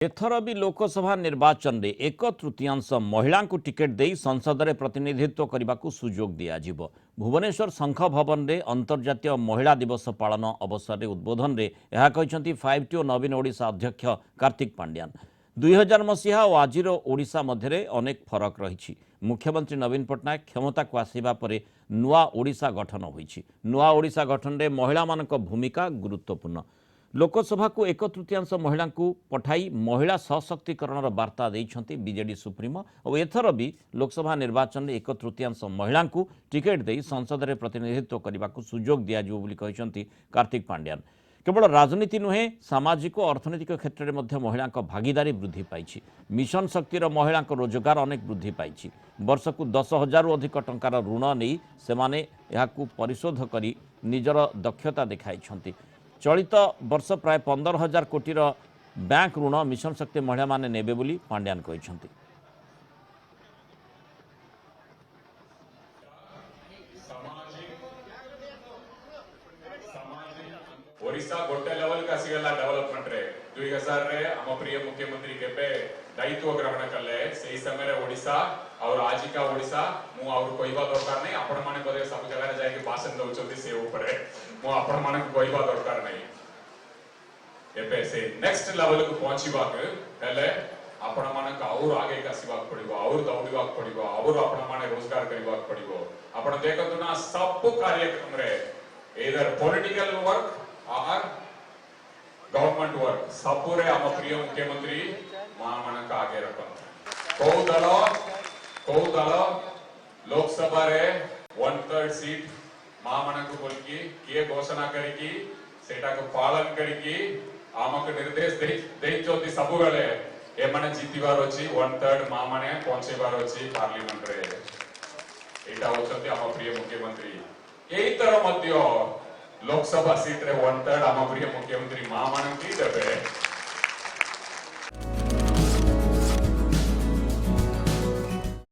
एथर भी लोकसभा निर्वाचन में एक तृतीयांश महिला को टिकेट दे संसद में प्रतिनिधित्व करने को सुजोग दिज्व। भुवनेश्वर शंख भवन में अंतर्जातीय महिला दिवस पालन अवसर में उद्बोधन में यह कहते 5T नवीन ओडिशा अध्यक्ष कार्तिक पांड्यान। 2000 मसीहा और आज ओडिशा मध्य अनेक फरक रही। मुख्यमंत्री नवीन पट्टनायक क्षमता को आसवा पर नुआ ओडिशा गठन होईछि। नुआ ओडिशा गठन में महिला मानक भूमिका गुरुत्वपूर्ण। लोकसभा को एक तृतीयांश महिला को पठाई महिला सशक्तिकरण वार्ता देइछंती बीजेडी सुप्रीमो और एथर भी लोकसभा निर्वाचन में एक तृतीयांश महिला को टिकेट दे संसद में प्रतिनिधित्व करने को सुजोग दिज्व कार्तिक पांड्यान। केवल राजनीति नुहे सामाजिक और अर्थनैतिक क्षेत्र में महिला भागीदारी वृद्धि पाई। मिशन शक्तिर महिला रोजगार अनेक वृद्धि पाई। वर्ष को 10,000 अधिक टंकार ऋण नहीं सेमाने यहाकू परिशोध कर निजर दक्षता देखाई। चलित वर्ष प्राय 15,000 कोटी बैंक ऋण मिशन शक्ति महिला माने नेबे बोली पांड्यान कहते। ओडिशा गोटे लेवल का सिगला डेवलपमेंट रे 2000 रे हम प्रिय मुख्यमंत्री केबे दायित्व ग्रहण कले सही समय रे ओडिशा और आज का ओडिशा मु और कहबा दरकार नहीं आपण माने बदे सब जगह रे जाय के भाषण दउचंती से ऊपर मु आपण माने कहबा दरकार नहीं एबे से नेक्स्ट लेवल को पहुंचीबा के हेले आपण माने का और आगे का सिवा पड़िबो और दौड़ीबा पड़िबो और आपण माने रोजगार करबा पड़िबो। आपण देखत ना सब कार्यक्रम रे इधर पॉलिटिकल वर्क और गवर्नमेंट वर्क सबुरे आम प्रिय मुख्यमंत्री मान का आगे रखन कौ दल लोकसभा रे 1/3 सीट मान को बोल की किए घोषणा करी सेटा को पालन करी आमक निर्देश दे सब बेले ए माने जीतिबार अछि 1/3 माने पहुंचेबार अछि पार्लियामेंट रे। एटा होचते आम प्रिय मुख्यमंत्री एई तरह मध्य लोकसभा सीट रे 1/3 आम प्रिय मुख्यमंत्री मां मान की देबे।